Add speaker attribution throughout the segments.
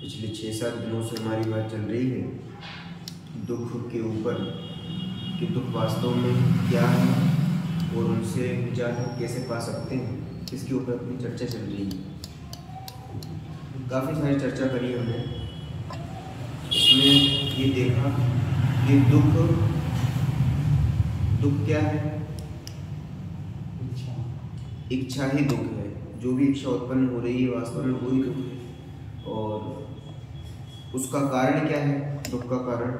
Speaker 1: पिछले 6-7 दिनों से हमारी बात चल रही है दुख के ऊपर कि दुख वास्तव में क्या है और उनसे निजात हम कैसे पा सकते हैं, इसके ऊपर अपनी चर्चा चल रही है। काफ़ी सारी चर्चा करी हमने। इसमें ये देखा कि दुख क्या है? इच्छा ही दुख है। जो भी इच्छा उत्पन्न हो रही है वास्तव में वही दुख है। और उसका कारण क्या है? दुख का कारण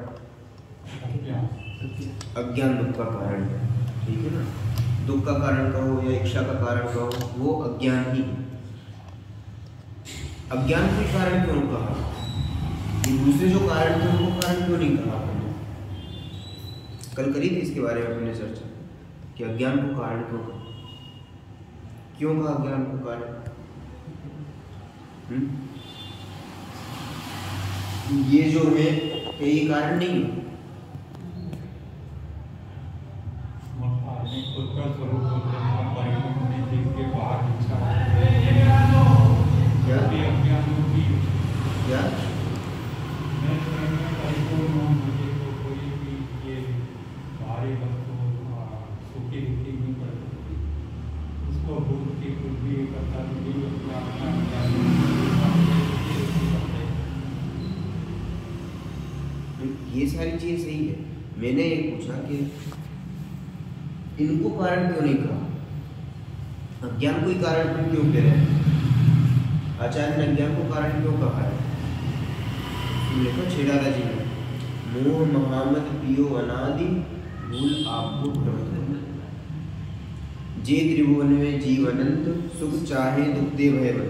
Speaker 1: अज्ञान दुख का कारण है। ठीक है ना? दुख का कारण कहो या इच्छा का कारण कहो, वो अज्ञान ही है। अज्ञान के कारण क्यों कहा? ये दूसरे जो कारण थे उनको कारण क्यों नहीं कहा आपने? कल करी थी इसके बारे में हमने चर्चा कि अज्ञान को कारण क्यों कहा। क्यों कहा अज्ञान को कारण? ये जो है यही कारण नहीं है। क्या? ये सारी चीजें सही है। मैंने ये पूछा कि इनको कारण क्यों नहीं कहा? अज्ञान को ही कारण क्यों कह रहे हैं? आचार्य ने अज्ञान को कारण क्यों कहा है? देखो छेड़ाला जी ने मोह महामद पियो अनादि भूल आपको प्रबंधन जे त्रिभुवन में जीव अनंत सुख चाहे दुख दे भय बन।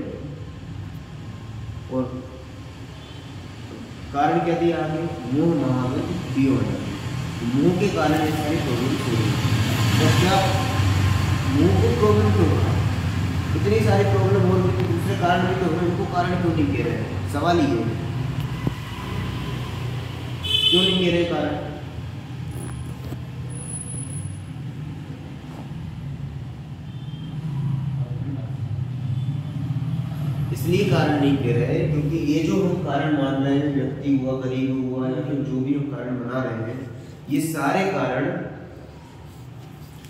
Speaker 1: और कारण क्या दिया आगे? मोह महामद पियो अनादि। मोह के कारण ये सारी प्रॉब्लम हो रही है। तो क्या मोह को प्रॉब्लम क्यों कहा? इतनी सारी प्रॉब्लम हो रही है, दूसरे कारण भी तो है, उनको कारण क्यों नहीं कह रहे हैं? सवाल ये है, क्यों नहीं कह रहे कारण? इसलिए कारण नहीं कह रहे हैं क्योंकि ये जो हम कारण मान रहे हैं, व्यक्ति हुआ, गरीब हुआ, या फिर जो भी हम कारण बना रहे हैं, ये सारे कारण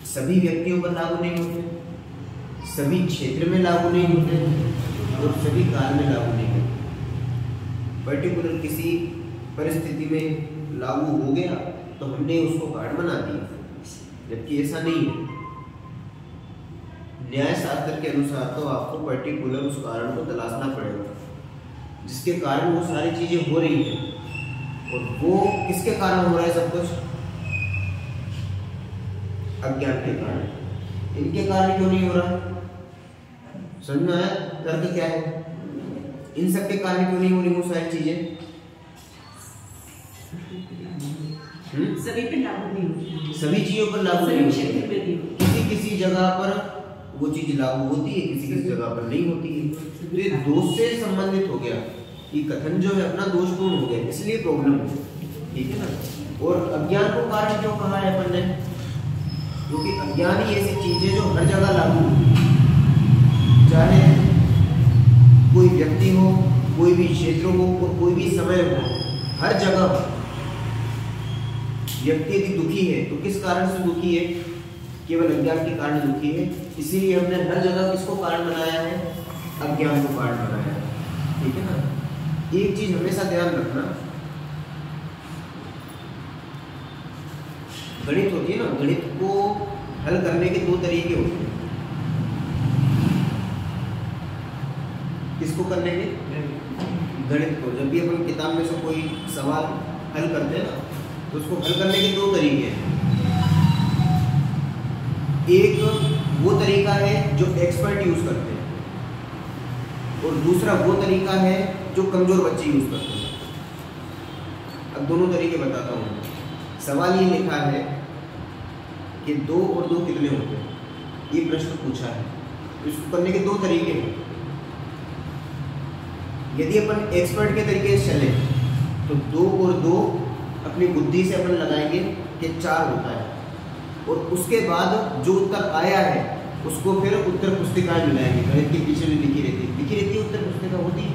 Speaker 1: सभी व्यक्तियों पर लागू नहीं होते, सभी क्षेत्र में लागू नहीं होते और सभी काल में लागू नहीं होते। पर्टिकुलर किसी परिस्थिति में लागू हो गया तो हमने उसको कारण बना दिया, जबकि ऐसा नहीं है। न्याय शास्त्र के अनुसार तो आपको पर्टिकुलर उस कारण को तलाशना पड़ेगा जिसके कारण वो सारी चीजें हो रही है। और वो किसके कारण हो रहा है? सब कुछ अज्ञान के कारण। इनके कारण क्यों नहीं हो रहा? समझ में आया? तर्क क्या है? इन सब के कारण क्यों नहीं हो रही वो सारी चीजें?
Speaker 2: सभी पे लागू नहीं होती,
Speaker 1: सभी चीजों पर लागू नहीं होती। किसी जगह पर वो चीज लागू होती है, किसी जगह पर नहीं होती है। तो ये दोष से संबंधित हो गया, ये कथन जो है अपना दोषपूर्ण हो गया, इसलिए प्रॉब्लम है। ठीक है ना? और अज्ञान को कारण क्यों कहा है अपन ने? क्योंकि अज्ञान ही ऐसी चीज है जो हर जगह लागू होती है। कोई भी क्षेत्र हो और कोई भी समय हो, हर जगह व्यक्ति यदि दुखी है तो किस कारण से दुखी है? केवल अज्ञान के कारण दुखी है। इसीलिए हमने हर जगह किसको कारण बनाया है? अज्ञान को कारण बनाया है। ठीक है ना? एक चीज हमेशा ध्यान रखना, गणित होती है ना, गणित को हल करने के दो तरीके होते हैं। किसको करने के? गणित को। जब भी अपन किताब में से कोई सवाल हल करते हैं ना, तो उसको हल करने के दो तरीके हैं। एक वो तरीका है जो एक्सपर्ट यूज करते हैं, और दूसरा वो तरीका है जो कमजोर बच्चे यूज करते हैं। अब दोनों तरीके बताता हूँ। सवाल ये लिखा है कि 2 और 2 कितने होते हैं, ये प्रश्न पूछा है। इसको करने के दो तरीके हैं। यदि अपन एक्सपर्ट के तरीके से चले तो 2 और 2 अपनी बुद्धि से अपन लगाएंगे कि 4 होता है, और उसके बाद जो उत्तर आया है उसको फिर उत्तर पुस्तिकाएं मिलाएंगे। गणित के पीछे में लिखी रहती है उत्तर पुस्तिका होती है,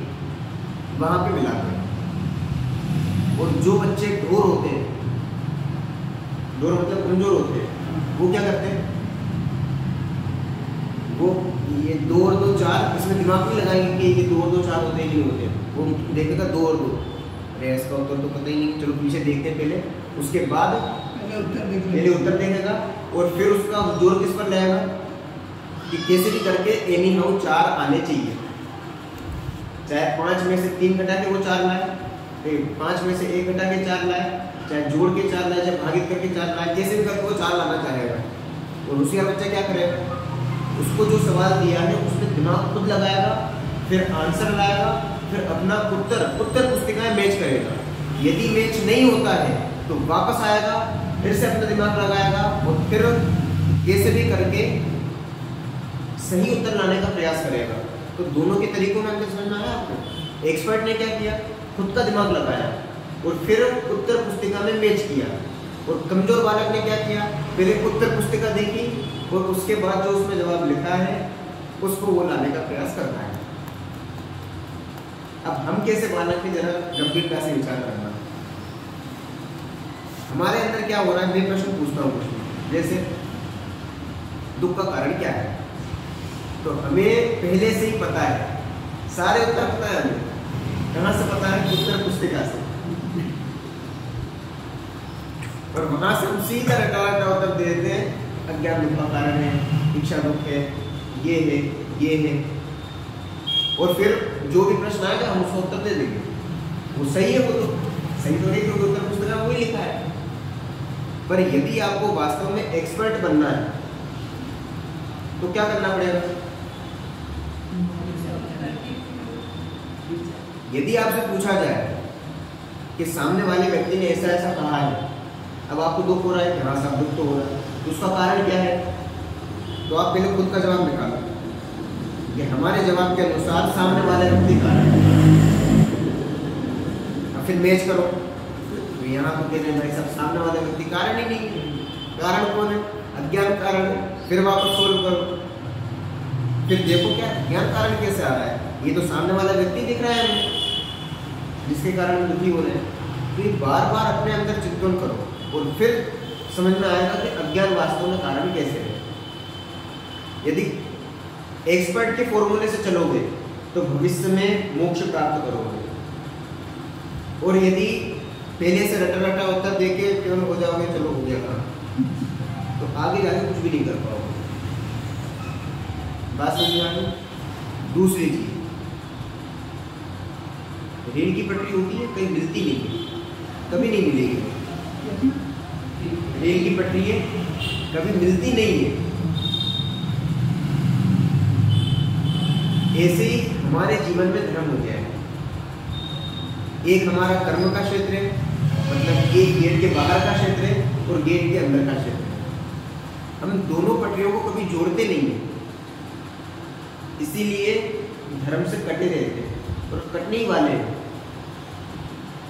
Speaker 1: वहां पे मिलाते हैं। और जो बच्चे ढोर होते हैं, ढोर मतलब कमजोर होते हैं, वो क्या करते हैं? वो ये 2 और 2 4 इसमें दिमाग नहीं लगाएंगे कि ये 2 और 2 4 होते हैं कि नहीं होते। वो देखेगा 2 और 2, अरे इसका उत्तर तो पता ही नहीं, चलो पीछे देखते हैं पहले, उसके बाद पहले उत्तर देखेगा, और फिर उसका जोर किस पर लगाएगा कि कैसे भी करके एनी हाउ 4 आने चाहिए। चाहे 5 में से 3 घटा के वो 4 लाए, 5 में से 1 घटा के 4 लाए, चाहे जोड़ के 4 लाए, चाहे भागित करके 4 लाए, कैसे भी करके वो 4 लाना चाहेगा। और उसी बच्चा क्या करेगा? उसको जो सवाल दिया है उसमें दिमाग खुद लगाएगा, फिर आंसर लाएगा, फिर अपना उत्तर पुस्तिकाएं मैच करेगा। यदि मैच नहीं होता है तो वापस आएगा, फिर से अपना दिमाग लगाएगा, और फिर कैसे भी करके सही उत्तर लाने का प्रयास करेगा। तो दोनों के तरीकों में अंतर समझ में आया आपको? एक्सपर्ट ने क्या किया? खुद का दिमाग लगाया और फिर उत्तर पुस्तिका में मैच किया। और कमजोर बालक ने क्या किया? पहले उत्तर पुस्तिका देखी और उसके बाद जो उसमें जवाब लिखा है उसको वो लाने का प्रयास करना है। अब हम कैसे बालक की जरा गंभीरता से विचार करना। हमारे अंदर क्या हो रहा है? मैं प्रश्न पूछता हूँ कुछ, जैसे दुख का कारण क्या है, तो हमें पहले से ही पता है, सारे उत्तर पता है हमें। कहाँ से पता है? उत्तर पुस्तिका से। और वहां से उसी का रटा उत्तर दे देते हैं, अज्ञान दुख का कारण है, इच्छा दुख है, ये है, ये है। और फिर जो भी प्रश्न आएगा हम उसका उत्तर दे देंगे। वो सही है, वो तो सही तो नहीं, क्योंकि उत्तर पुस्तिका में वही लिखा है। पर यदि आपको वास्तव में एक्सपर्ट बनना है तो क्या करना पड़ेगा? यदि आपसे पूछा जाए कि सामने वाले व्यक्ति ने ऐसा ऐसा कहा है, अब आपको दुख हो रहा है कि हाँ साहब दुख तो हो रहा है, तो उसका कारण क्या है? तो आप पहले खुद का जवाब निकालो कि हमारे जवाब के अनुसार सामने वाले व्यक्ति कारण है। अब फिर मैच करो, तो यहाँ तो कह रहे हैं भाई साहब सामने वाले व्यक्ति कारण ही नहीं है। कारण कौन है? अज्ञान कारण है। फिर वापस सोल्व करो, फिर देखो क्या अज्ञान कारण कैसे आ रहा है। ये तो सामने वाला व्यक्ति दिख रहा है हमें, जिसके कारण हम दुखी हो रहे हैं। तो ये बार बार अपने अंदर चिंतन करो और फिर समझ में आएगा कि अज्ञान वास्तव में कारण कैसे है। यदि एक्सपर्ट के फॉर्मूले से चलोगे तो भविष्य में मोक्ष प्राप्त करोगे, और यदि पहले से रटा रटा उत्तर देके केवल हो जाओगे चलो हो गया काम, तो आगे जाके कुछ भी नहीं कर पाओगे। बात समझ में आ गई? दूसरी चीज, रेल की पटरी होती है, कहीं मिलती नहीं है, कभी नहीं मिलेगी। रेल की पटरी है, कभी मिलती नहीं है। ऐसे ही हमारे जीवन में धर्म हो गया है। एक हमारा कर्म का क्षेत्र है, मतलब एक गेट के बाहर का क्षेत्र है और गेट के अंदर का क्षेत्र है। हम दोनों पटरियों को कभी जोड़ते नहीं है, इसीलिए धर्म से कटे रहते हैं और कटने ही वाले हैं।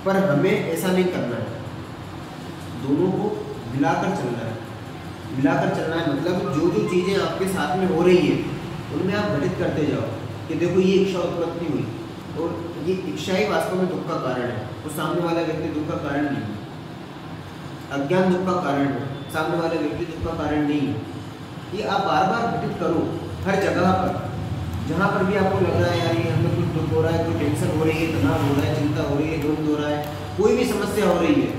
Speaker 1: पर हमें ऐसा नहीं करना है, दोनों को मिलाकर चलना है। मिलाकर चलना है मतलब जो जो चीज़ें आपके साथ में हो रही हैं उनमें आप घटित करते जाओ कि देखो ये इच्छा उत्पत्ति हुई, और ये इच्छा ही वास्तव में दुख का कारण है, वो सामने वाला व्यक्ति दुख का कारण नहीं है। अज्ञान दुख का कारण है, सामने वाला व्यक्ति दुख का कारण नहीं है। ये आप बार बार घटित करो हर जगह पर, जहाँ पर भी आपको लग रहा है यार ये हमें कुछ दुख हो रहा है, कोई टेंशन हो रही है, तनाव हो रहा है, चिंता हो रही है, द्वंद्व हो रहा है, कोई भी समस्या हो रही है,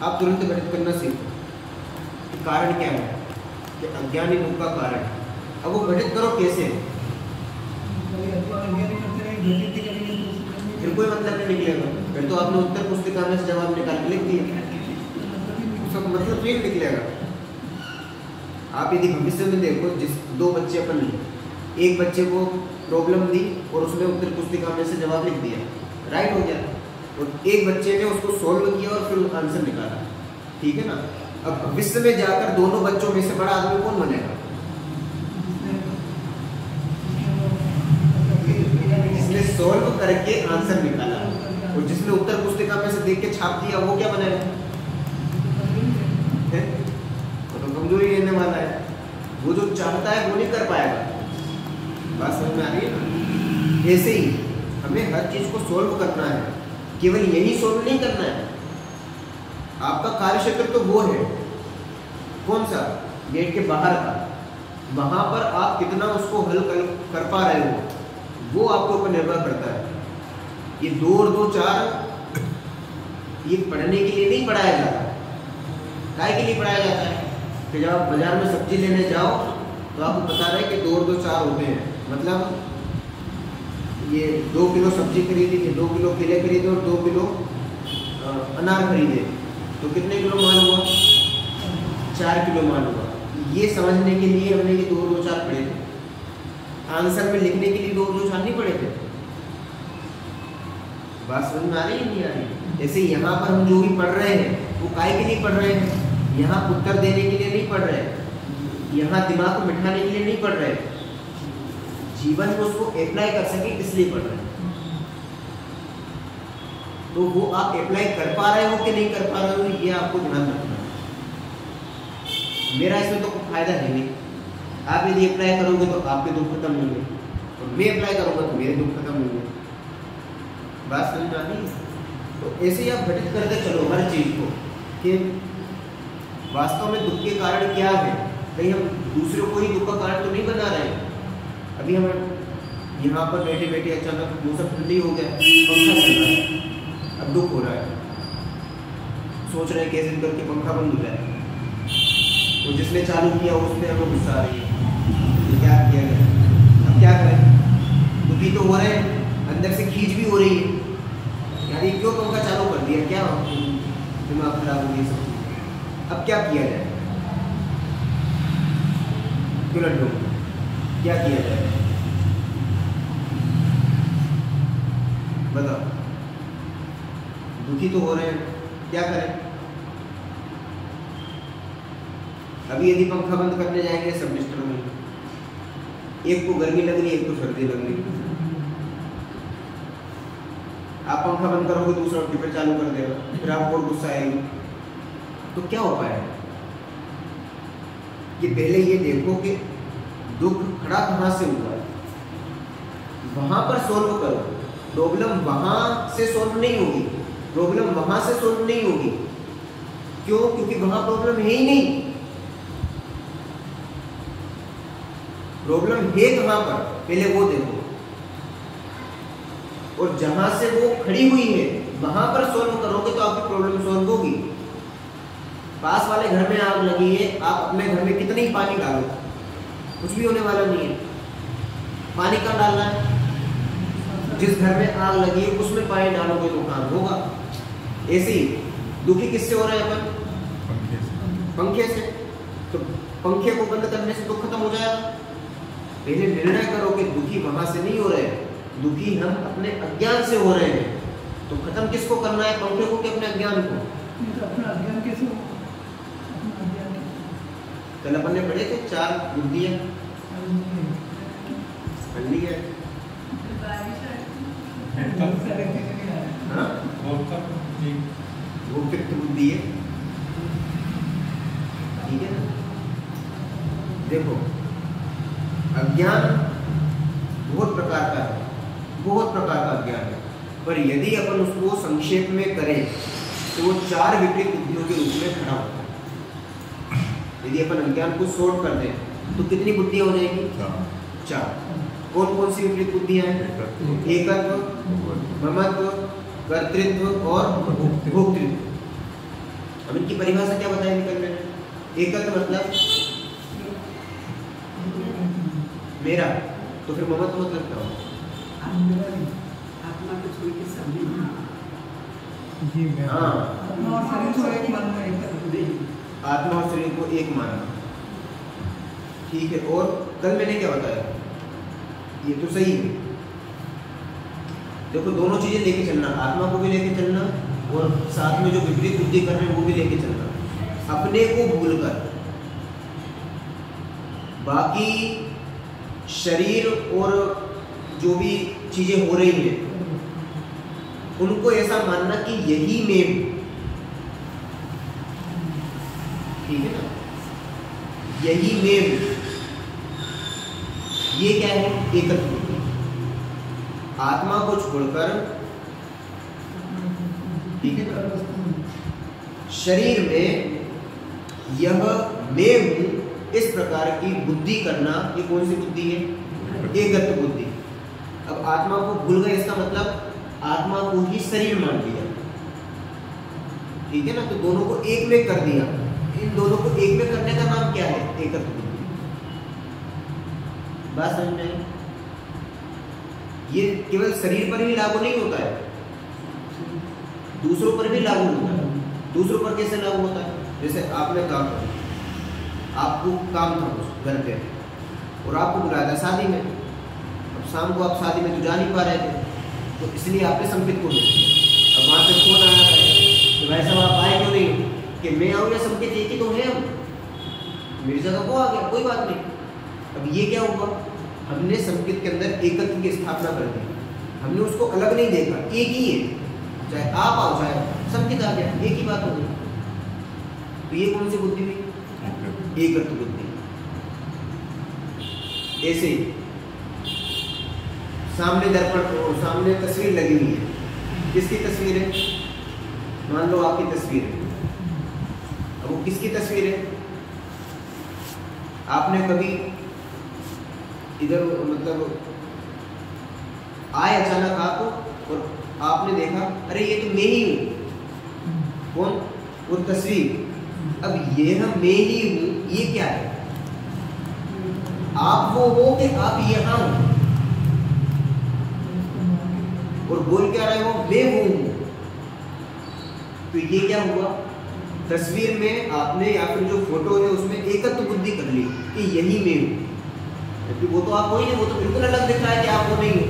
Speaker 1: आप तुरंत घटित करना सीखो कि कारण क्या है, कि अज्ञान ही दुख का कारण है। अब वो घटित करो कैसे, फिर कोई मतलब नहीं निकलेगा। फिर तो आपने उत्तर पुस्तिका में से जवाब निकाल के लिख दिया, उसका मतलब नहीं निकलेगा। आप यदि भविष्य में देखो, जिस दो बच्चे अपन लिए, एक बच्चे को प्रॉब्लम दी और उसने उत्तर पुस्तिका में से जवाब लिख दिया, राइट हो गया, और एक बच्चे ने उसको सॉल्व किया और फिर आंसर निकाला, ठीक है ना। अब भविष्य में जाकर दोनों बच्चों में से बड़ा आदमी कौन बनेगा? जिसने सॉल्व करके आंसर निकाला, और जिसने उत्तर पुस्तिका में से देख के छाप दिया वो क्या बनेगा? वो तो कमजोरी लेने वाला है, वो जो चाहता है वो नहीं कर पाएगा। बात समझ में आ रही है ना? ऐसे ही हमें हर चीज को सॉल्व करना है, केवल यही सॉल्व नहीं करना है। आपका कार्य क्षेत्र तो वो है, कौन सा? गेट के बाहर का। वहां पर आप कितना उसको हल कर पा रहे हो वो आपके ऊपर निर्भर करता है। ये 2 और 2 4 ये पढ़ने के लिए नहीं पढ़ाया जाता। काय के लिए पढ़ाया जाता है कि जब आप बाजार में सब्जी लेने जाओ तो आपको बता रहे हैं कि 2 और 2 4 होते हैं। मतलब ये 2 किलो सब्जी खरीदी थी, 2 किलो केले खरीदे और 2 किलो अनार खरीदे, तो कितने किलो माल हुआ? 4 किलो माल हुआ। ये समझने के लिए हमने ये 2 और 2 4 पढ़े थे। आंसर में लिखने के लिए 2 और 2 4 नहीं पढ़े थे। बात समझ में आ रही है नहीं आ रही? ऐसे यहाँ पर हम जो भी पढ़ रहे हैं वो काय के लिए पढ़ रहे हैं? यहाँ उत्तर देने के लिए नहीं पढ़ रहे, यहाँ दिमाग को बिठाने के लिए नहीं पढ़ रहे, जीवन में उसको अप्लाई कर सके इसलिए पढ़ रहे हैं। तो वो आप अप्लाई कर पा रहे हो कि नहीं कर पा रहे हो, ये आपको ध्यान रखना है। मेरा इसमें तो कोई फायदा है नहीं। आप यदि अप्लाई करोगे तो आपके दुख खत्म होंगे, और मैं अप्लाई करूंगा तो मेरे दुख खत्म होंगे। बात समझ में आ रही है? तो ऐसे ही आप घटित करते चलो हर चीज को कि वास्तव में दुख के कारण क्या है। कहीं हम दूसरों को ही दुख का कारण तो नहीं बना रहे हैं। अभी हम यहाँ पर बैठे बैठे अचानक मौसम ठंडी हो गया, पंखा चल रहा है, अब दुख हो रहा है, सोच रहे हैं कैसे करके पंखा बंद हो जाए, तो जिसने चालू किया उसने हमें गुस्सा आ रही है, तो क्या किया गया? अब क्या करें? दुखी तो हो रहे हैं, अंदर से खींच भी हो रही है, यार ये क्यों पंखा चालू कर दिया, क्या दिमाग खराब हो गया सब चीज़। अब क्या किया जाए? क्यों लड्डू, क्या किया जाए बताओ? दुखी तो हो रहे हैं, क्या करें? अभी यदि पंखा बंद करने जाएंगे सब डिस्टर्ब होंगे, एक को गर्मी लग रही है, एक को सर्दी लग रही है। आप पंखा बंद करोगे दूसरा फिर चालू कर देगा, फिर आपको और गुस्सा आएगी, तो क्या हो पाएगा? कि पहले ये देखो कि दुख खड़ा कहाँ से हुआ है, वहां पर सॉल्व करो। प्रॉब्लम वहां से सॉल्व नहीं होगी, प्रॉब्लम वहां से सॉल्व नहीं होगी। क्यों? क्योंकि वहां प्रॉब्लम है ही नहीं। प्रॉब्लम है कहां पर, पहले वो देखो, और जहां से वो खड़ी हुई है वहां पर सॉल्व करोगे तो आपकी प्रॉब्लम सॉल्व होगी। पास वाले घर में आग लगी है, आप अपने घर में कितनी ही पानी डालो, कुछ भी होने वाला नहीं है। पानी कहाँ डालना है? जिस घर में आग लगी है उसमें पानी डालोगे तो काम होगा। ऐसे ही दुखी किससे हो रहा है अपन? पंखे से। तो पंखे को बंद करने से दुख खत्म हो जाएगा। पहले निर्णय करो कि दुखी वहां से नहीं हो रहे हैं, दुखी हम अपने अज्ञान से हो रहे हैं। तो खत्म किसको करना है, पंखे को कि अपने अज्ञान को?
Speaker 2: तो अपना अज्ञान कैसे हो?
Speaker 1: कल अपन ने पढ़े थे 4 बुद्धियां ठंडी है, वो पित्त बुद्धि है, ठीक है ना। देखो अज्ञान बहुत प्रकार का है, बहुत प्रकार का अज्ञान है, पर यदि अपन उसको संक्षेप में करें तो वो 4 विपरीत बुद्धियों के रूप में खड़ा होता है। यदि अपन अज्ञान को शॉर्ट कर दें तो कितनी बुद्धियां हो जाएगी? 4। कौन कौन सी विपरीत बुद्धियां हैं? एकत्व, ममत्व, कर्तृत्व और भोक्तृत्व। अब इनकी परिभाषा क्या बताएंगे कल मैंने? एकत्व मतलब मेरा, तो फिर ममत्व मतलब क्या होगा?
Speaker 3: आत्मा को छोड़ के सब
Speaker 1: हाँ,
Speaker 2: आत्मा और शरीर को एक मानना है।
Speaker 1: आत्मा और शरीर को एक मानना, ठीक है। और कल मैंने क्या बताया? ये तो सही है। देखो दोनों चीजें लेके चलना, आत्मा को भी लेके चलना और साथ में जो विपरीत बुद्धि कर रहे हैं वो भी लेके चलना। अपने को भूलकर बाकी शरीर और जो भी चीजें हो रही हैं उनको ऐसा मानना कि यही मैं, ठीक है ना, यही मैं, ये क्या है? एकत्व। आत्मा को छोड़कर, ठीक है ना, शरीर में यह मैं हूं, इस प्रकार की बुद्धि करना, ये कौन सी बुद्धि है? एकत्व बुद्धि। अब आत्मा को भूल गए, इसका मतलब आत्मा को ही शरीर मान लिया, ठीक है ना, तो दोनों को एक में कर दिया। इन दोनों को एक में करने का नाम क्या है? एकत्व बुद्धि। बात समझ में आई? ये केवल शरीर पर ही लागू नहीं होता है, दूसरों पर भी लागू होता है। दूसरों पर कैसे लागू होता है? जैसे आपने कहा आपको काम था कुछ घर पे और आपको बुलाया था शादी में। अब शाम को आप शादी में तो जा नहीं पा रहे थे, तो इसलिए आपने संकेत को भेज दिया। अब वहाँ से फोन आया था कि भाई साहब आप आए क्यों नहीं? कि मैं आऊँ या संकेत एक ही तो है, हम मेरी जगह वो आ गया, कोई बात नहीं। अब ये क्या हुआ? हमने संकेत के अंदर एकत्व की स्थापना कर दी। हमने उसको अलग नहीं देखा, एक ही है, चाहे आप आओ चाहे संकेत आ गया, एक ही बात हो गई। तो ये कौन सी बुद्धि हुई? एकत्व बुद्धि। ऐसे सामने दर्पण, सामने तस्वीर लगी हुई है, किसकी तस्वीर है? मान लो आपकी तस्वीर है। अब वो किसकी तस्वीर है? आपने कभी इधर मतलब आए अचानक आप और आपने देखा अरे ये तो मैं ही हूं। कौन? वो तस्वीर। अब ये हम मैं ही हूं, ये क्या है? आप वो हो कि आप यहां हो? और बोल क्या रहे हो? मैं हूं। तो ये क्या हुआ? तस्वीर में आपने या फिर जो फोटो है उसमें एकत्व बुद्धि कर ली कि यही मैं हूं, क्योंकि वो तो आप हो ही नहीं, वो तो बिल्कुल अलग दिख रहा है कि आप वो नहीं हो।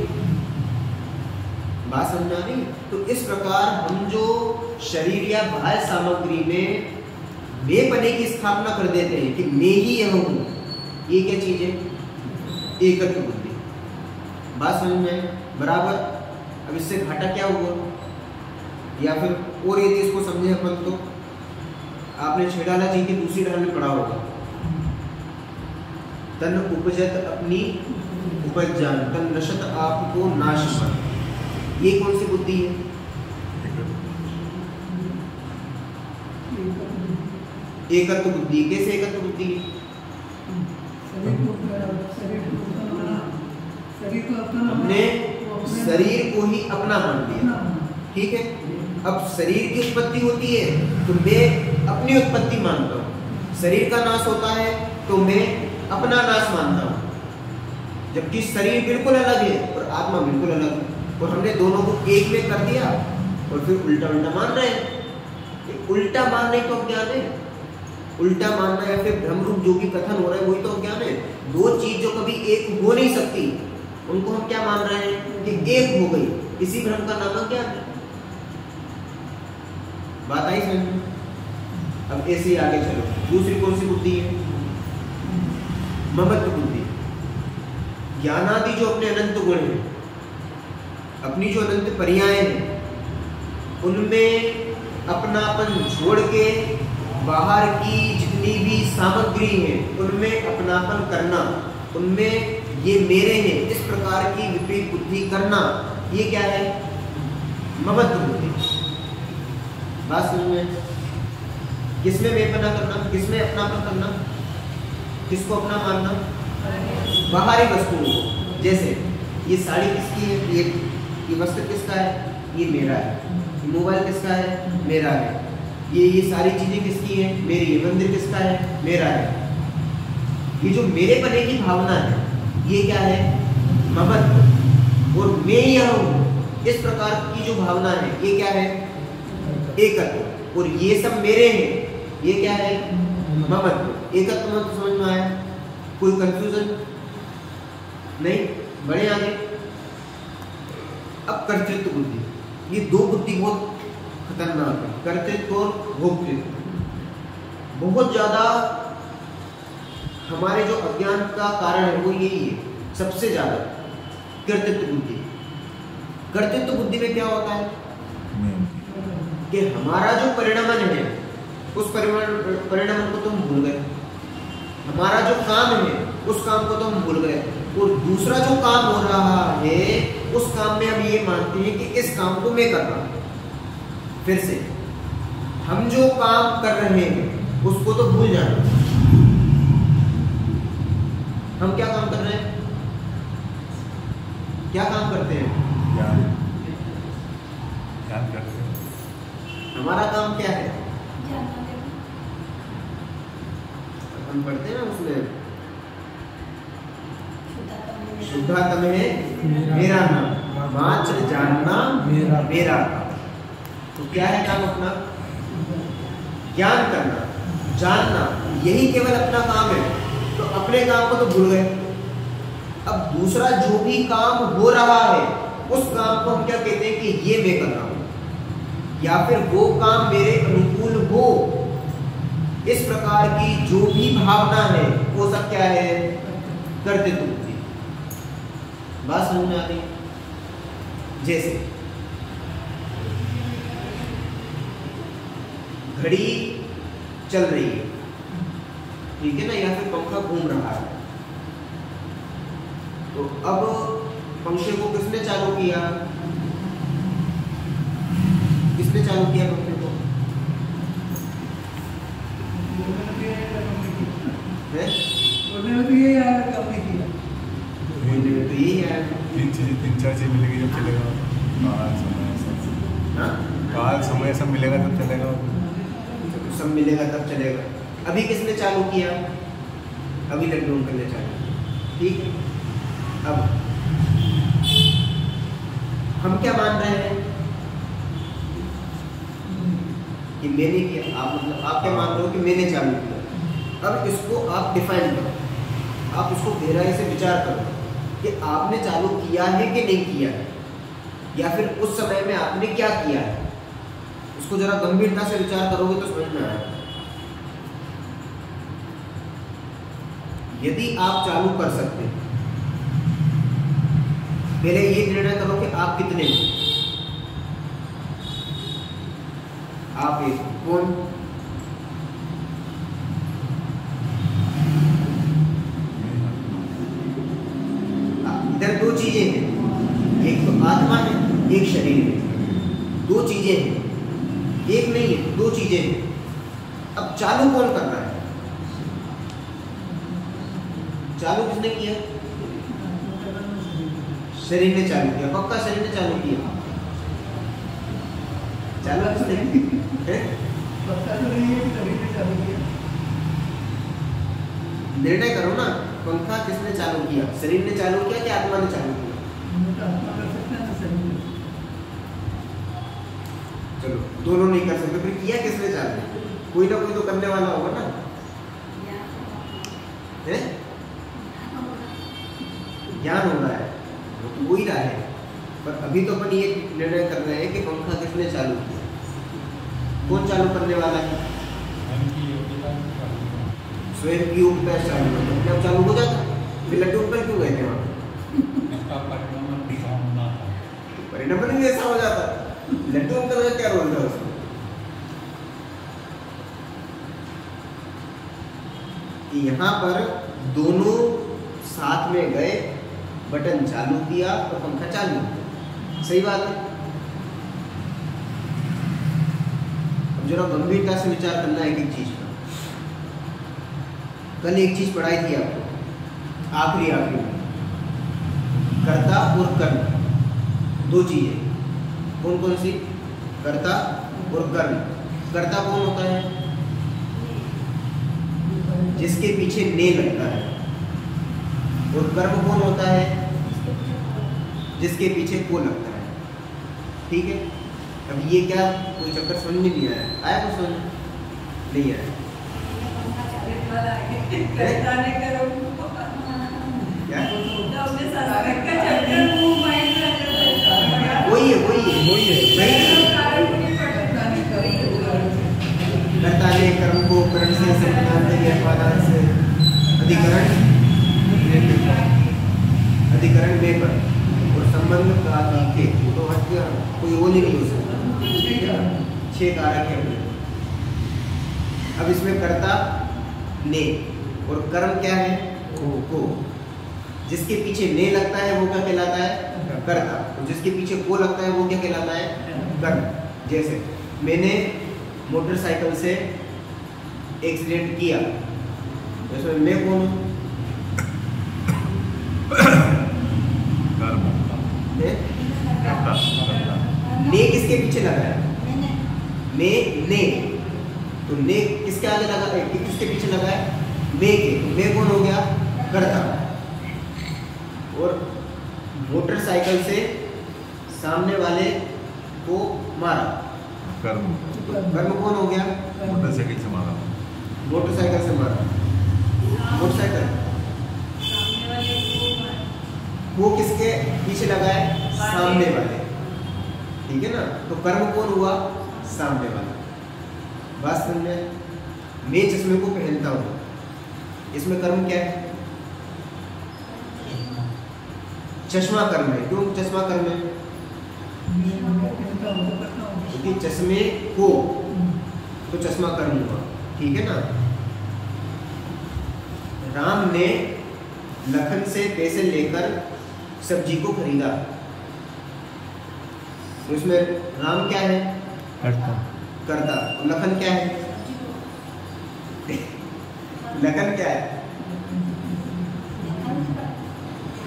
Speaker 1: बात समझ आ रही? तो इस प्रकार हम जो शरीर या बाह्य सामग्री में मैं बने की स्थापना कर देते हैं कि मैं ही यह हूं, ये क्या चीज है? एकत्व बुद्धि। बात समझ में बराबर? अब इससे घाटा क्या हुआ? या फिर और यदि इसको समझे अपन तो आपने छेड़ाला जी की दूसरी ढाल में पढ़ा होगा, तन उपजत अपनी उपज जान, तन नशत आपको नाश मान। ये कौन सी बुद्धि है? एकत्व बुद्धि। कैसे एकत्व बुद्धि है? हमने शरीर को ही अपना मान लिया, ठीक है। अब शरीर की उत्पत्ति होती है तो मैं अपनी उत्पत्ति मानता हूँ, शरीर का नाश होता है तो मैं अपना नाश मानता हूँ, जबकि शरीर बिल्कुल अलग है और आत्मा बिल्कुल अलग है। और हमने दोनों को एक में कर दिया और फिर उल्टा उल्टा मान रहे हैं। उल्टा मानना ही तो अज्ञान है। उल्टा मानना या फिर भ्रम रूप जो भी कथन हो रहा है वही तो अज्ञान है। दो चीज जो कभी एक हो नहीं सकती उनको हम क्या मान रहे हैं कि एक हो गई, इसी भ्रम का नाम अज्ञान है। बात आई समझ में? अब ऐसे ही आगे चलो। दूसरी कौन सी बुद्धि है? ममत्व बुद्धि। ज्ञानादि जो अपने अनंत गुण हैं, अपनी जो अनंत पर्याय हैं, उनमें अपनापन छोड़ के बाहर की जितनी भी सामग्री है उनमें अपनापन करना, उनमें ये मेरे हैं इस प्रकार की विपरीत बुद्धि करना, ये क्या है? ममत्व बुद्धि। बात समझ में? किसमें मेपना करना, किसमें अपनापन करना, किसको अपना मानना? बाहरी वस्तुओं को। जैसे ये साड़ी किसकी है? ये वस्त्र किसका है? ये मेरा है। ये मोबाइल किसका है? मेरा है। ये सारी चीजें किसकी है? मेरी। ये मंदिर किसका है? मेरा है। ये जो मेरे बने की भावना है, ये क्या है? ममत्व। और मैं यह हूँ इस प्रकार की जो भावना है, ये क्या है? एकत्व। और ये सब मेरे हैं, ये क्या है? ममत्व। एकत्व में तो समझ में आया? कोई कंफ्यूजन नहीं? बढ़े आगे। अब कर्तृत्व बुद्धि, ये दो बुद्धि बहुत खतरनाक है, कर्तृत्व और भोक्तृत्व। बहुत ज्यादा हमारे जो अज्ञान का कारण है वो यही है, सबसे ज्यादा कर्तृत्व बुद्धि। कर्तृत्व बुद्धि में क्या होता है कि हमारा जो परिणमन है, उस परिणमन को तो हम भूल गए। हमारा जो काम है, उस काम को तो हम भूल गए। और दूसरा जो काम हो रहा है, उस काम में हम ये मानते हैं कि इस काम को मैं कर रहा हूं। फिर से हम जो काम कर रहे हैं उसको तो भूल जाना। हम क्या काम कर रहे हैं? क्या काम करते हैं?
Speaker 3: ज्ञान करते हैं।
Speaker 1: हमारा काम क्या है? हम पढ़ते हैं ना उसमें, शुद्धात्म है मेरा नाम, मात्र जानना मेरा काम। तो क्या है काम अपना? ज्ञान करना, जानना, यही केवल अपना काम है। तो अपने काम को तो भूल गए। अब दूसरा जो भी काम हो रहा है, उस काम को हम क्या कहते हैं कि ये मैं कर रहा हूं, या फिर वो काम मेरे अनुकूल हो, इस प्रकार की जो भी भावना है वो सब क्या है? कर्तृत्व बुद्धि। बात समझ में आती? जैसे घड़ी चल रही है, ठीक है ना, या फिर पंखा घूम रहा है। तो अब पंखे को किसने चालू किया? किसने चालू किया पंखे को?
Speaker 3: तीन चार चीज मिलेगी जब चलेगा। काल समय सब मिलेगा तब चलेगा।
Speaker 1: सब मिलेगा तब चलेगा। अभी किसने चालू किया? अभी लड्डू करने चालू। ठीक है, अब हम क्या मान रहे हैं कि मैंने किया। आप मतलब आप क्या मान रहे हो कि मैंने चालू किया। अब इसको आप डिफाइन करो, आप इसको गहराई से विचार करो कि आपने चालू किया है कि नहीं किया है, या फिर उस समय में आपने क्या किया है। इसको जरा गंभीरता से विचार करोगे तो समझ में आएगा। यदि आप चालू कर सकते हैं, पहले ये निर्णय करो कि आप कितने हो। आप एक कौन? इधर दो चीजें हैं, एक तो आत्मा है, एक शरीर है। दो चीजें हैं, एक नहीं है, दो चीजें हैं। अब चालू कौन कर रहा है? चालू किसने किया? शरीर ने चालू किया। पक्का शरीर ने चालू किया। चालू किसने? निर्णय करो ना, पंखा किसने चालू किया? शरीर ने चालू किया कि आत्मा ने चालू किया? चलो दोनों नहीं कर सकते, फिर किया किसने चालू? कोई ना कोई तो करने वाला होगा ना, है? ज्ञान हो रहा है, वो तो हो ही रहा है। पर अभी तो अपन ये निर्णय कर रहे हैं कि पंखा किसने चालू किया। कौन चालू करने वाला है? स्वयं की योग्यता चालू है, अपने आप चालू हो जाता। फिर लड्डू पर क्यों गए थे वहाँ? परिणाम भी ऐसा हो जाता। लड्डू का क्या रोल था उसमें? यहाँ पर दोनों साथ में गए, बटन चालू किया तो पंखा चालू हो गया। सही बात है। अब जरा गंभीरता से विचार करना है एक चीज पर। कल एक चीज पढ़ाई थी आपको, आखिरी में, कर्ता और कर्म, दो चीजें। कौन कौन सी? कर्ता और कर्म। कर्ता कौन होता है? जिसके पीछे ने लगता है। और कर्म कौन होता है? जिसके पीछे को लगता है। ठीक है। अब ये क्या कोई चक्कर समझ में नहीं आया? आया कुछ समझ नहीं आया? वही है कर्ता ने कर्म को करण से संबंध दिया, उपादान से अधिकरण में पर और संबंध का के तो हत्या कोई वो नहीं हो सकता। 6 कारक है। अब इसमें कर्ता ने और कर्म क्या है? को। जिसके पीछे ने लगता है वो क्या कहलाता है? कर्ता। और जिसके पीछे को लगता है वो क्या कहलाता है? कर्म। जैसे मैंने मोटरसाइकिल से एक्सीडेंट किया, इसमें मैं कौन हूँ? ने किसके पीछे लगा है? ने तो ने किसके आगे लगा है? किसके पीछे लगा है? मैं के। तो मैं कौन हो गया? कर्ता। और मोटरसाइकिल से सामने वाले को मारा,
Speaker 3: कर्म।
Speaker 1: तो कर्म कौन हो गया?
Speaker 3: मोटरसाइकिल से मारा।
Speaker 1: मोटरसाइकिल से मारा। मोटरसाइकिल वो किसके पीछे लगा है? सामने वाले। ठीक है ना। तो कर्म कौन हुआ? सामने वाला। बात समझ में? मैं चश्मे को पहनता हूँ, इसमें कर्म क्या है? चश्मा कर्म है। क्यों चश्मा कर्म है? क्योंकि चश्मे को तो चश्मा कर्म हुआ। ठीक है ना। राम ने लखन से पैसे लेकर सब्जी को खरीदा, तो इसमें राम क्या है? कर्ता। और लखन क्या है? लखन क्या है?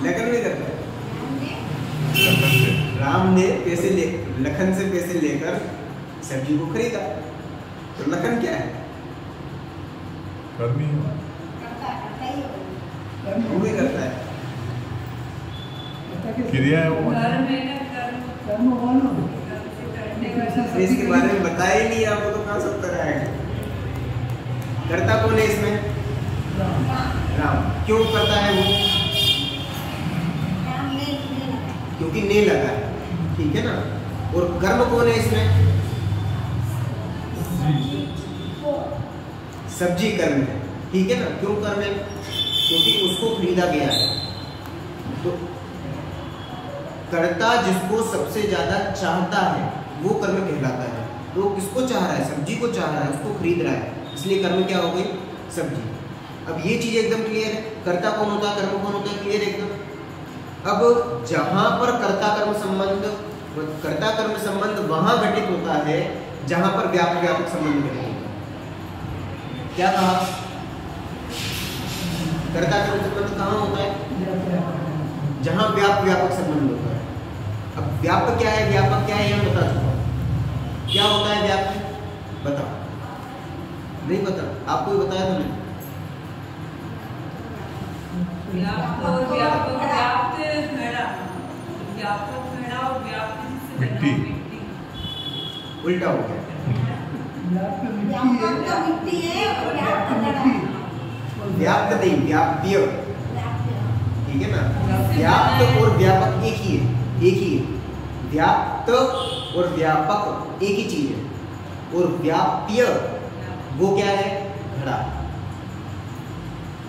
Speaker 1: लखन भी करता है। राम ने लखन से पैसे लेकर सब्जी को खरीदा, तो लखन क्या है?
Speaker 3: कर्मी
Speaker 1: वो भी करता है।
Speaker 3: क्रिया है वो।
Speaker 1: इसके बारे में बताया ही नहीं आपको, तो कहाँ से उत्तर आएगा? कर्ता कौन है इसमें? राम। क्यों करता है वो? क्योंकि ने लगा है। ठीक है ना। और कर्म कौन है इसमें? सब्जी कर्म है। ठीक है ना। क्यों कर्म है? क्योंकि उसको खरीदा गया है। तो कर्ता जिसको सबसे ज्यादा चाहता है वो कर्म कहलाता है। तो किसको चाह रहा है? सब्जी को चाह रहा है, उसको खरीद रहा है, इसलिए कर्म क्या हो गई? सब्जी। अब ये चीज एकदम क्लियर है। कर्ता कौन होता है, कर्म कौन होता है, क्लियर एकदम। अब जहां पर कर्ता कर्म संबंध वहां घटित होता है जहां पर व्यापक संबंध घटित होता है। क्या कहा? कर्ता कर्म संबंध कहाँ होता है? जहां व्यापक संबंध होता है। अब व्यापक क्या है, व्यापक क्या है, यह बता चुका। क्या होता है व्यापक? बताओ। नहीं पता? आपको भी बताया था मैंने।
Speaker 3: मिट्टी।
Speaker 1: उल्टा हो गया। व्याप्त नहीं, व्याप्य। ठीक है ना। व्याप्त और व्यापक एक ही है। व्याप्त और व्यापक एक ही चीज है। और व्याप्य वो क्या है? घड़ा।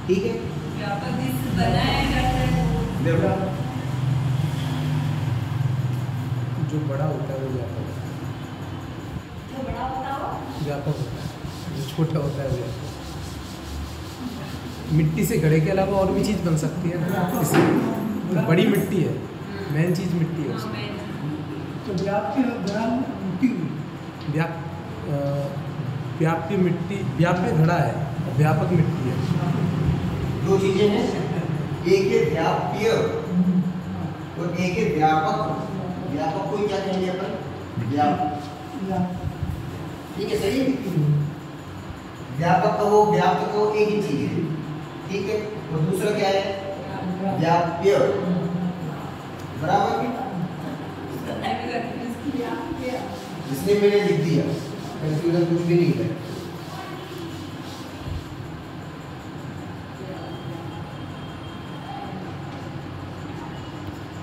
Speaker 1: ठीक है।
Speaker 2: व्यापक जिससे बनाया जाता है
Speaker 1: देखो,
Speaker 4: जो बड़ा होता है वो व्यापक होता है, जो छोटा होता है वो मिट्टी से घड़े के अलावा और भी चीज़ बन सकती है ना, इससे बड़ी मिट्टी है, मेन चीज़ मिट्टी है उसमें।
Speaker 5: तो व्याप्य मिट्टी
Speaker 4: व्याप्य मिट्टी, व्याप्य घड़ा है, व्यापक मिट्टी है।
Speaker 1: दो चीजें हैं, एक है व्याप्य और एक है व्यापक। व्यापक को क्या कहेंगे अपन? ठीक है, सही है। व्यापक कहो, व्याप्त कहो, एक ही चीज है, ठीक है। और दूसरा क्या है? व्याप्य, बराबर। इसलिए मैंने लिख दिया, कंफ्यूजन कुछ भी नहीं है।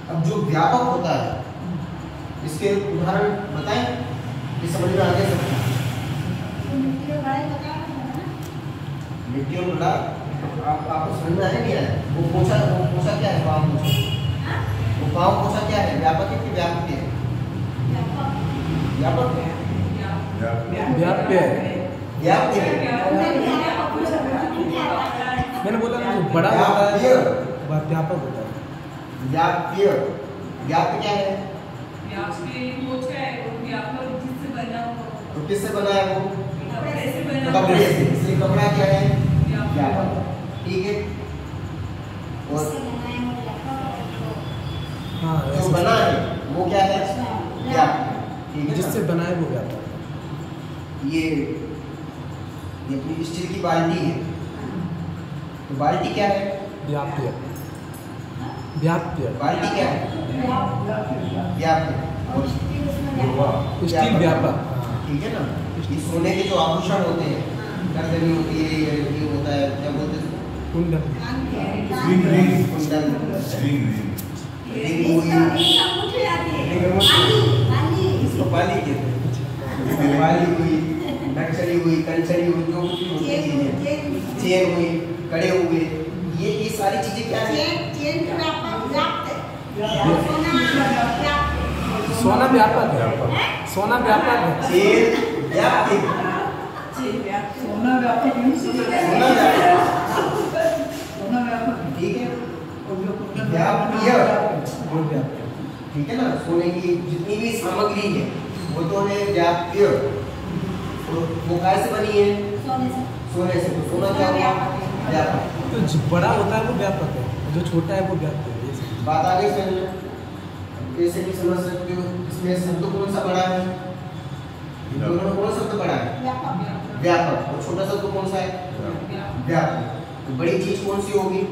Speaker 1: अब जो व्यापक होता है, इसके उदाहरण बताएं कि समझ में आ गया सबको? मिट्टी और घड़ा आपको समझ में आया नहीं आया? वो पोछा क्या है? पाँव पोछा, वो पाँव पोछा क्या है? व्यापक है कि व्यापक है? व्यापक है,
Speaker 4: व्याप्य है।
Speaker 1: व्याप्त है।
Speaker 4: मैंने बोला ना, जो बड़ा होता है वह व्यापक होता है।
Speaker 1: व्याप्य, व्याप्य क्या है? तो किससे बना है वो? कपड़े से। इसलिए कपड़ा क्या है? व्यापक, ठीक है। और
Speaker 4: हाँ,
Speaker 1: जो बना है वो क्या है? व्याप्य, ठीक है।
Speaker 4: जिससे बना है वो व्यापक है।
Speaker 1: ये अपनी स्टील की बाल्टी है, तो बाल्टी क्या है?
Speaker 4: व्याप्य, व्याप्य।
Speaker 1: बाल्टी क्या है? व्याप्य।
Speaker 4: स्टील व्यापक,
Speaker 1: ठीक है ना। ये सोने के जो आभूषण होते हैं, गर्दनी होती है, ये होता है, क्या बोलते हैं?
Speaker 4: कुंडल,
Speaker 1: कुंडल, रिंग हुई, इसको पाली कहते हैं। पाली हुई, नक्सली हुई, कंचली हुई, जो कुछ भी होती है चीजें, चेन हुई, कड़े हुए, ये सारी चीजें क्या है?
Speaker 4: सोना व्यापक है, सोना व्यापक है।
Speaker 1: चेन व्याप्त,
Speaker 5: सोना व्यापक नहीं,
Speaker 1: सोना व्याप्त,
Speaker 5: सोना व्यापक,
Speaker 1: ठीक है।
Speaker 5: और जो कुंडल
Speaker 1: व्याप्य,
Speaker 4: वो व्याप्य।
Speaker 1: ठीक है ना। सोने की जितनी भी सामग्री है वो तो है व्याप्य। वो कैसे बनी है? सोने से। तो सोना क्या हुआ? व्यापक।
Speaker 4: तो जो बड़ा होता है वो व्यापक है, जो छोटा है वो व्याप्य है। ये सब
Speaker 1: बात आगे समझ में? कैसे भी समझ सकते हो? इसमें शब्द कौन सा बड़ा है? दोनों में कौन सा शब्द बड़ा है? व्यापक। और छोटा शब्द कौन सा है? व्यापक। तो बड़ी चीज कौन सी होगी?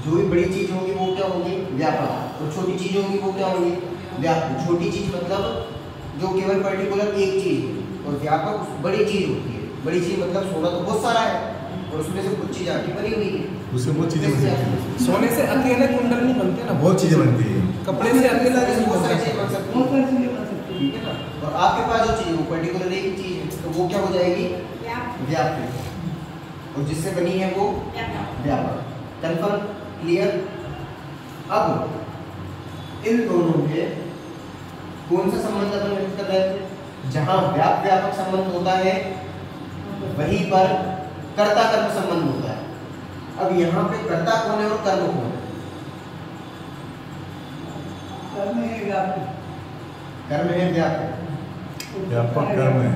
Speaker 1: जो भी बड़ी चीज होगी वो क्या होगी? व्यापक। और छोटी चीज होगी वो क्या होगी? व्यापक। छोटी चीज मतलब जो केवल पर्टिकुलर एक चीज है, और व्यापक बड़ी चीज होती है। बड़ी चीज मतलब सोना तो बहुत सारा है और उसमें से कुछ चीज आगे बनी हुई है।
Speaker 3: उससे बहुत चीजें बनती हैं।
Speaker 4: सोने से अकेले कुंडल नहीं बनते ना,
Speaker 3: बहुत चीजें बनती है।
Speaker 4: कपड़े से अकेला नहीं
Speaker 1: बहुत सारी
Speaker 4: बनता।
Speaker 1: चीजें बन सकती
Speaker 5: बहुत
Speaker 1: है,
Speaker 5: सारी चीजें बन सकती
Speaker 1: ठीक है ना। और आपके पास जो चीज है वो पर्टिकुलर एक ही चीज है, तो वो क्या हो जाएगी? व्याप्य। और जिससे बनी है वो व्यापक। कंफर्म? क्लियर? अब इन दोनों में कौन सा संबंध अपन व्यक्त कर रहे थे? जहां व्यापक संबंध होता है वहीं पर कर्ता कर्म संबंध होता है। अब यहाँ पे कर्ता कौन है और कर्म कौन है?
Speaker 5: कर्म है व्यापक,
Speaker 1: कर्म है व्यापक,
Speaker 3: व्यापक कर्म है।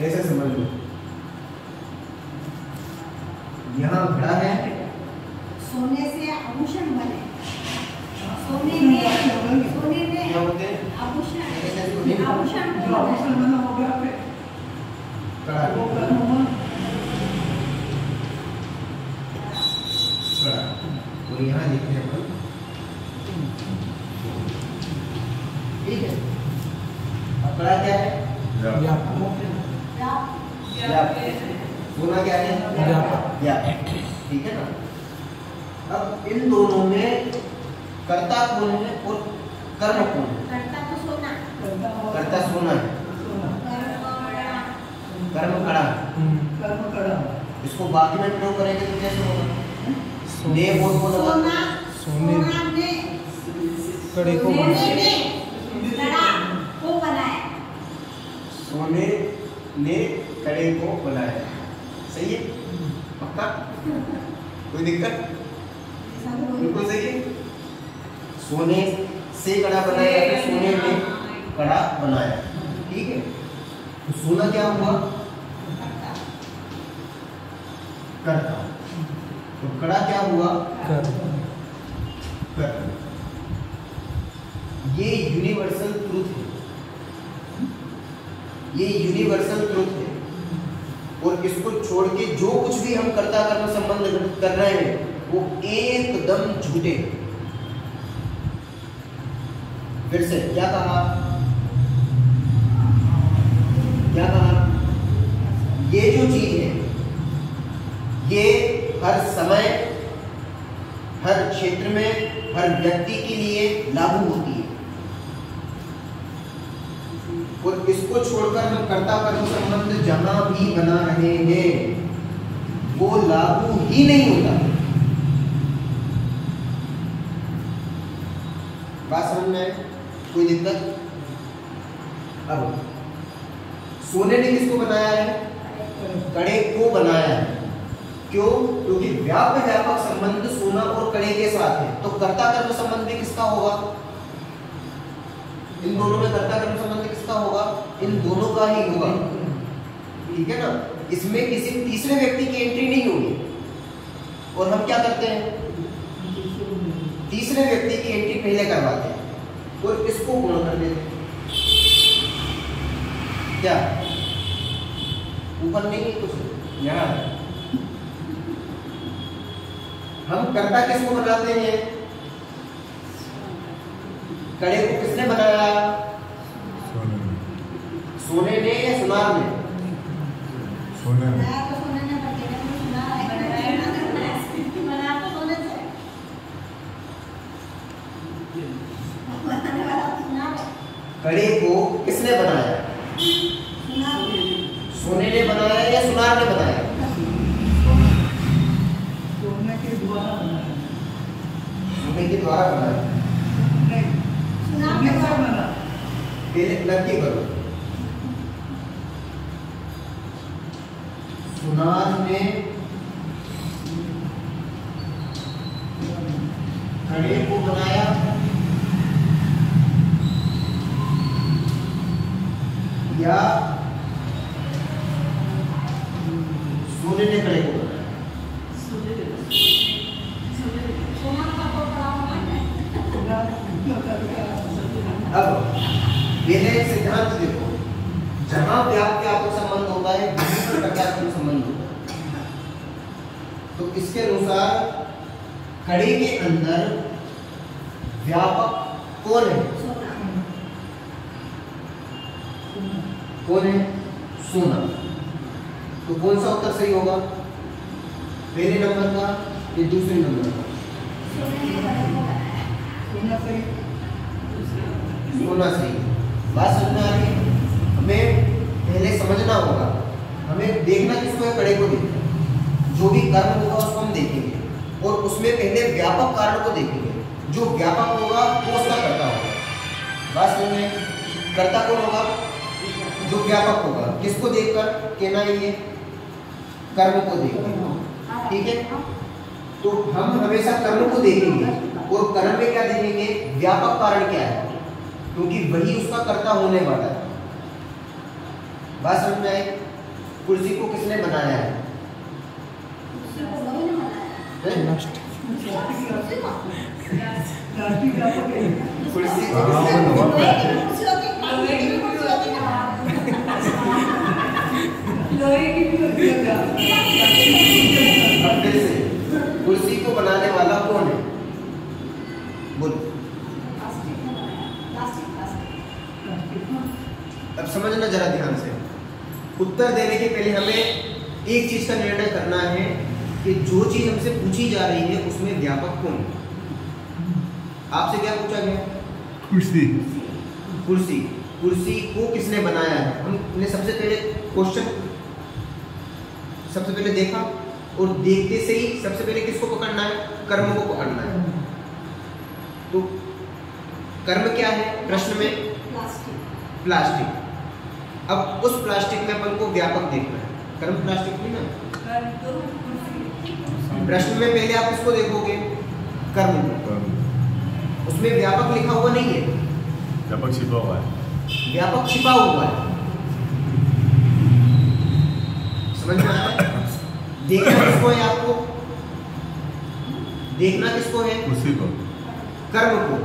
Speaker 1: ऐसे समझ लो। यहाँ घड़ा है,
Speaker 2: सोने से आभूषण बने, सोने में
Speaker 1: क्या होते हैं?
Speaker 2: आभूषण
Speaker 5: जो आभूषण बना हो व्यापक,
Speaker 1: कड़ा,
Speaker 5: वो कर्म हुआ।
Speaker 1: कड़ा। और यहाँ लिखते हैं अपन, ठीक है। अब कड़ा क्या है?
Speaker 3: व्यापक।
Speaker 1: व्यापक। सोना क्या है?
Speaker 4: व्यापक।
Speaker 1: व्यापक, ठीक है ना। अब इन दोनों में कर्ता कौन है और कर्म कौन है? कर्ता सोना है, कर्म कड़ा है।
Speaker 5: कर्म कड़ा,
Speaker 1: इसको बाकी में प्रयोग करेंगे तो कैसे होगा? ने बोल को लगा,
Speaker 4: सोने कड़े को
Speaker 1: सोने ने कड़े को बनाया। सही है? पक्का? कोई दिक्कत? बिल्कुल सही है। सोने से कड़ा बनाया या फिर सोने में कड़ा बनाया, ठीक है। तो सोना क्या हुआ? करता। तो कड़ा क्या हुआ?
Speaker 4: कर
Speaker 1: ये यूनिवर्सल ट्रूथ है, ये यूनिवर्सल ट्रूथ है। और इसको छोड़ के जो कुछ भी हम कर्ता कर्म संबंध कर रहे हैं वो एकदम झूठे हैं। फिर से क्या कहा? क्या कहा? ये जो चीज है ये हर समय, हर क्षेत्र में, हर व्यक्ति के लिए लागू होती है। और इसको छोड़कर हम कर्ता कर्म संबंध जहां भी बना रहे हैं वो लागू ही नहीं होता। बात समझ में आए? कोई दिक्कत? अब सोने ने किसको बनाया है? कड़े को बनाया है। क्यों? क्योंकि व्यापक संबंध सोना और कड़े के साथ है। तो कर्ता कर्म संबंध भी किसका होगा? इन दोनों में कर्ता कर्म संबंध किसका होगा? इन दोनों का ही होगा, ठीक है ना। इसमें किसी तीसरे व्यक्ति की एंट्री नहीं होगी। और हम क्या करते हैं? तीसरे व्यक्ति की एंट्री पहले करवाते हैं और इसको पूर्ण कर देते हैं। क्या ऊपर नहीं है कुछ? यहाँ हम कर्ता किसको बनाते हैं? कड़े को किसने बनाया? सोने ने या सुनार ने?
Speaker 3: सोने में
Speaker 2: बनाया तो सोने ने, बटेने को सुना है, बनाया तो सोने से। बनाने वाला तो सुना है।
Speaker 1: कड़े को किसने बनाया?
Speaker 2: सुना है।
Speaker 1: सोने ने बनाया या सुनार ने बनाया?
Speaker 5: सोने के द्वारा बनाया।
Speaker 1: सोने के द्वारा बनाया।
Speaker 5: नहीं,
Speaker 2: सुना
Speaker 5: सोने
Speaker 2: के
Speaker 5: से
Speaker 2: द्वारा।
Speaker 5: बना।
Speaker 1: पहले नक्की करो। सुनार ने कड़े को बनाया या सोने ने कड़े को बनाया?
Speaker 2: सोना का तो बड़ा होना है।
Speaker 1: अब पहले सिद्धांत देखो, जहां व्यापक संबंध होता है वहीं पर कर्ता कर्म संबंध होता है। तो इसके अनुसार कड़े के अंदर व्यापक कौन है? कौन है? सोना। तो कौन सा उत्तर सही होगा? पहले नंबर का या दूसरे नंबर का?
Speaker 2: सोने ने बड़े को बनाया।
Speaker 5: सोना सही।
Speaker 1: सोना सही। बात समझ में आ रही है? हमें पहले समझना होगा, हमें देखना किसको है? कड़े को देखना। जो भी कर्म होगा उसको हम देखेंगे और उसमें पहले व्यापक कारण को देखेंगे। जो व्यापक होगा वो उसका कर्ता होगा। बात समझ में? कर्ता कौन होगा? जो व्यापक होगा। किसको देखकर कहना है? ये कर्म को देखकर, ठीक है। तो हम हमेशा कर्म को देखेंगे और कर्म में क्या देखेंगे? व्यापक कारण क्या है, क्योंकि वही उसका कर्ता होने वाला है। बात समझ में आई? कुर्सी को किसने बनाया है?
Speaker 2: उसी को लोगों ने बनाया।
Speaker 5: प्लास्टिक का पकड़े।
Speaker 1: कुर्सी को
Speaker 3: हाँ,
Speaker 1: किसने
Speaker 3: वो
Speaker 2: लोहे की कुर्सी होती है, लोहे की कुर्सी होती है ना।
Speaker 5: लोहे की भी होती है क्या?
Speaker 1: अब फिर से कुर्सी को बनाने वाला कौन है? बोलो।
Speaker 2: प्लास्टिक ने बनाया। प्लास्टिक।
Speaker 5: प्लास्टिक।
Speaker 1: अब समझना जरा ध्यान से। उत्तर देने के पहले हमें एक चीज का निर्णय करना है कि जो चीज हमसे पूछी जा रही है उसमें व्यापक कौन है। आपसे क्या पूछा गया?
Speaker 3: कुर्सी।
Speaker 1: कुर्सी। कुर्सी को किसने बनाया है? हमने सबसे पहले क्वेश्चन सबसे पहले देखा और देखते से ही सबसे पहले किसको पकड़ना है? कर्म को पकड़ना है। तो कर्म क्या है प्रश्न में? प्लास्टिक। अब उस प्लास्टिक में अपन को व्यापक देखना है। कर्म प्लास्टिक नहीं ना, प्रश्न में पहले आप इसको देखोगे कर्म को, उसमें व्यापक लिखा हुआ नहीं है,
Speaker 3: व्यापक छिपा हुआ है।
Speaker 1: व्यापक छिपा हुआ है। समझ में आता है? देखना किसको है आपको? देखना किसको है?
Speaker 3: कुर्सी को,
Speaker 1: कर्म को।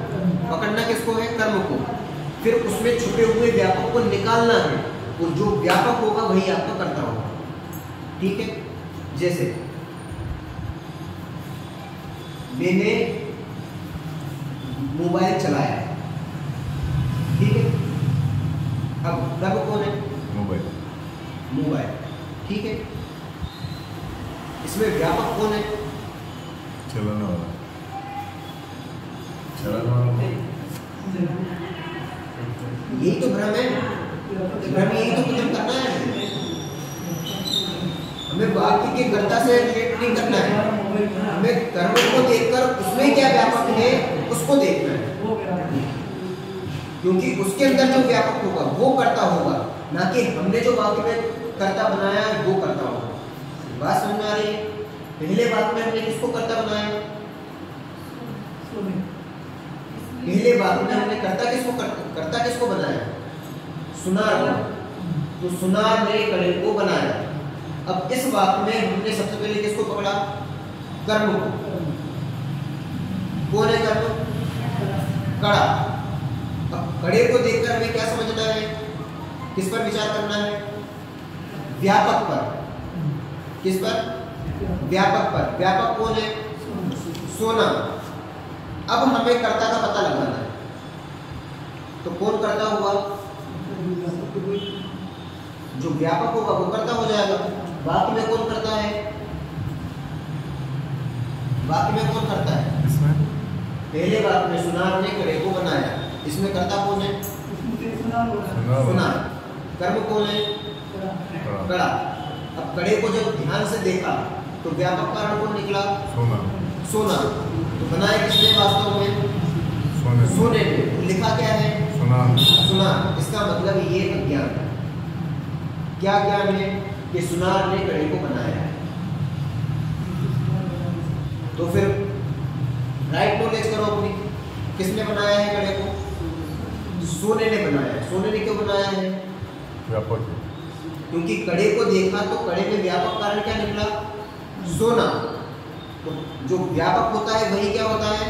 Speaker 1: पकड़ना किसको है? कर्म को। फिर उसमें छुपे हुए व्यापक को निकालना है, और जो व्यापक होगा वही आपका कर्ता होगा। ठीक है? जैसे मैंने मोबाइल चलाया, ठीक है? अब कर्म कौन है?
Speaker 3: मोबाइल,
Speaker 1: मोबाइल, ठीक है? इसमें व्यापक कौन है?
Speaker 3: चलाने वाला, चलाने वाला।
Speaker 1: यही तो भ्रम है, भ्रम यही तो खत्म करना है। हमें वाक्य के कर्ता से रिलेट नहीं करना है, हमें कर्म को देखकर उसमें क्या व्यापक है उसको देखना है, क्योंकि उसके अंदर जो व्यापक होगा वो कर्ता होगा, ना कि हमने जो वाक्य में कर्ता बनाया है वो कर्ता होगा। बात समझ में आ रही है? पहले बात में हमने किसको कर्ता बनाया? पहले बात में हमने कर्ता किसको बनाया? सुनार को। तो सुनार ने कड़े को बनाया। अब इस बात में हमने सबसे पहले किसको पकड़ा? कर्म को। कौन है कर्म? कड़ा। अब कड़े को देखकर हमें क्या समझना है? किस पर विचार करना है? व्यापक पर। किस पर? व्यापक पर। व्यापक कौन है? सोना। अब हमें कर्ता का पता लगाना है, तो कौन कर्ता हुआ? जो व्यापक होगा वो कर्ता हो जाएगा। वाक्य में कौन करता है? वाक्य में कौन करता है?
Speaker 3: इसमें
Speaker 1: पहले वाक्य में सुनार ने कड़े को बनाया, इसमें कर्ता कौन है? सुनार। कर्म कौन है? कड़ा। अब कड़े को जब ध्यान से देखा तो व्यापक कारण कौन निकला?
Speaker 3: सोना,
Speaker 1: सोना। तो बनाया किसने वास्तव में?
Speaker 3: सोने,
Speaker 1: सोने ने। लिखा क्या है?
Speaker 3: सोना,
Speaker 1: सुना। इसका मतलब ये अज्ञान है। क्या ज्ञान है? कि सुनार ने कड़े को बनाया है। तो फिर राइट नॉलेज करो अपनी, किसने बनाया है कड़े को? सोने ने बनाया है। सोने ने क्यों बनाया है?
Speaker 3: व्यापक,
Speaker 1: क्योंकि कड़े को देखा तो कड़े में व्यापक कारण क्या निकला? सोना। तो जो व्यापक होता है वही क्या होता है?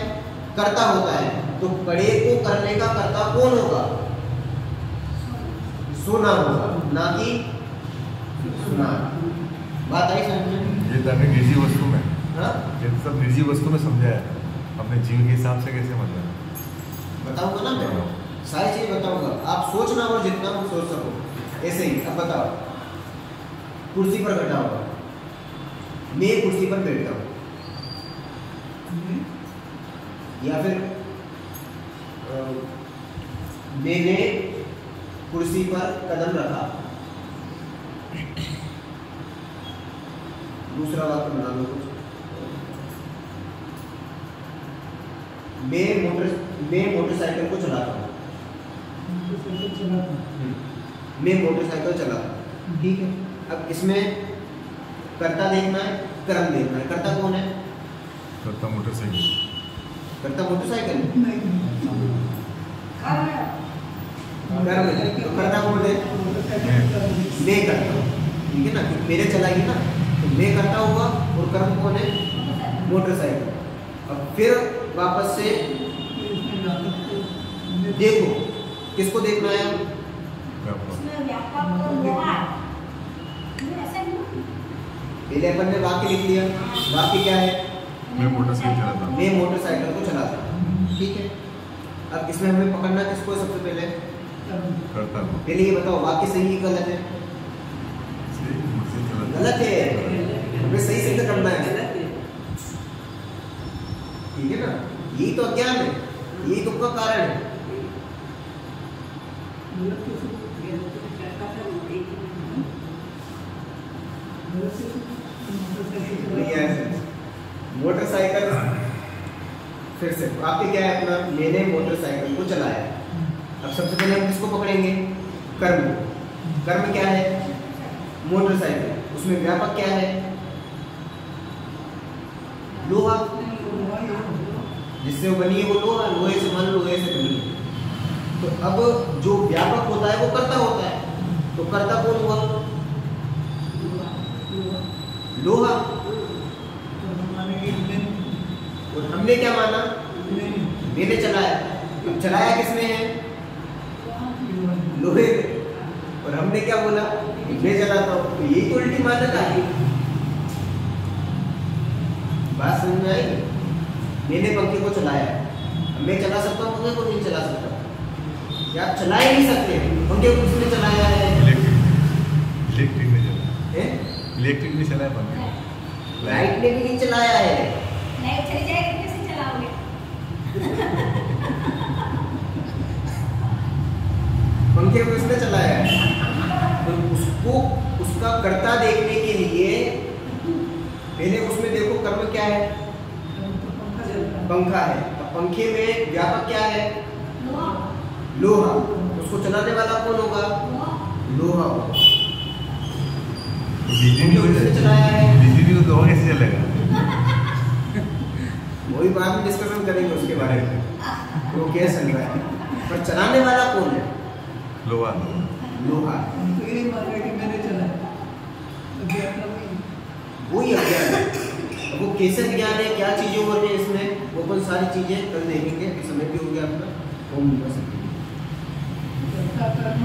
Speaker 1: कर्ता होता है। तो कड़े को करने का कर्ता कौन होगा? सोना होगा, ना कि सुनार। बात आई समझ में?
Speaker 3: ये तो हमें निजी वस्तु में,
Speaker 1: हाँ?
Speaker 3: ये सब निजी वस्तु में समझाया है। अपने जीव के हिसाब से कैसे मतलब
Speaker 1: बताऊंगा ना मैं, सारी चीज बताऊंगा। आप सोचना और जितना हम सोच सको ऐसे ही। अब बताओ, कुर्सी पर बैठा होगा, मैं कुर्सी पर बैठता हूँ, या फिर मैंने कुर्सी पर कदम रखा। दूसरा वाक्य बना लो कुछ। मैं मोटरसाइकिल को चलाता हूँ। मैं मोटरसाइकिल चलाता हूँ, ठीक है? अब इसमें कर्ता देखना है, कर्म देखना है। कर्ता कौन है?
Speaker 3: करता मोटरसाइकिल,
Speaker 1: कर्ता मोटरसाइकिल। कर्म है। तो कर्ता कौन है? मैं करता हूँ, ठीक है ना? क्योंकि मेरे चलाएगी ना, तो मैं करता हुआ, और कर्म कौन है? मोटरसाइकिल। अब फिर वापस से देखो, किसको देखना है? पहले अपन ने वाक्य लिख लिया। वाक्य क्या है?
Speaker 3: मैं मोटरसाइकिल चलाता हूँ,
Speaker 1: मैं मोटरसाइकिल को चलाता हूँ, ठीक है? अब इसमें हमें पकड़ना किसको है सबसे पहले?
Speaker 3: करता हूँ,
Speaker 1: पहले ये बताओ, वाक्य सही है गलत है? गलत है। हमें सही सिद्ध करना है, ठीक है ना? यही तो अज्ञान है, यही दुख का कारण है। मोटरसाइकिल, फिर से आपके क्या है अपना? मैंने मोटरसाइकिल को चलाया। अब सबसे पहले हम किसको पकड़ेंगे? कर्म। कर्म क्या है? मोटरसाइकिल। उसमें व्यापक क्या है? लोहा,
Speaker 5: लोहा ये
Speaker 1: जिससे वो बनी है वो लोहा, लोहे से मान लो लोहे से बनी है। तो अब जो व्यापक होता है वो कर्ता होता है, तो कर्ता कौन हुआ? लोहा।
Speaker 5: तो हम मानेंगे इंजन,
Speaker 1: और हमने क्या माना?
Speaker 5: इंजन,
Speaker 1: मैंने चलाया। अब चलाया किसने है? लोहे ने। और हमने क्या बोला? मैं चलाता हूँ। तो यही तो उल्टी मान्यता है। बात समझ में आई? मैंने पंखे को चलाया, अब मैं चला सकता हूँ पंखे को? नहीं चला सकता। क्या आप चला ही नहीं सकते? पंखे को किसने चलाया है?
Speaker 3: इलेक्ट्रिक ने चलाया,
Speaker 1: हैं?
Speaker 3: इलेक्ट्रिक ने चलाया पंखे।
Speaker 1: लाइट ने भी नहीं चलाया है।
Speaker 2: लाइट चली जाएगी कैसे चलाओगे?
Speaker 1: पंखे को किसने चलाया है? तो उसको उसका कर्ता देखने के लिए पहले उसमें देखो कर्म क्या है?
Speaker 5: तो पंखा चलता है।
Speaker 1: पंखा है। अब पंखे में व्यापक क्या है?
Speaker 2: लोहा,
Speaker 1: लोहा। उसको चलाने वाला कौन होगा?
Speaker 2: लोहा,
Speaker 1: लोहा होगा।
Speaker 3: बिजली भी
Speaker 1: किसने चलाया है?
Speaker 3: बिजली भी तो लोहा कैसे चलेगा?
Speaker 1: वही बाद में डिस्कशन करेंगे उसके बारे में, वो क्या चल रहा है। पर चलाने वाला कौन है?
Speaker 3: लोहा।
Speaker 1: लोहा।
Speaker 5: हम तो ये नहीं मान रहे कि मैंने चलाया, तो क्या मतलब
Speaker 1: वही अज्ञान है। अब वो कैसे ज्ञान है, क्या चीजें हो रही है इसमें, वो कौन सारी चीजें कल देखेंगे। समय भी हो गया अपना। ओम नमः शिवाय।
Speaker 5: कर्ता कर्म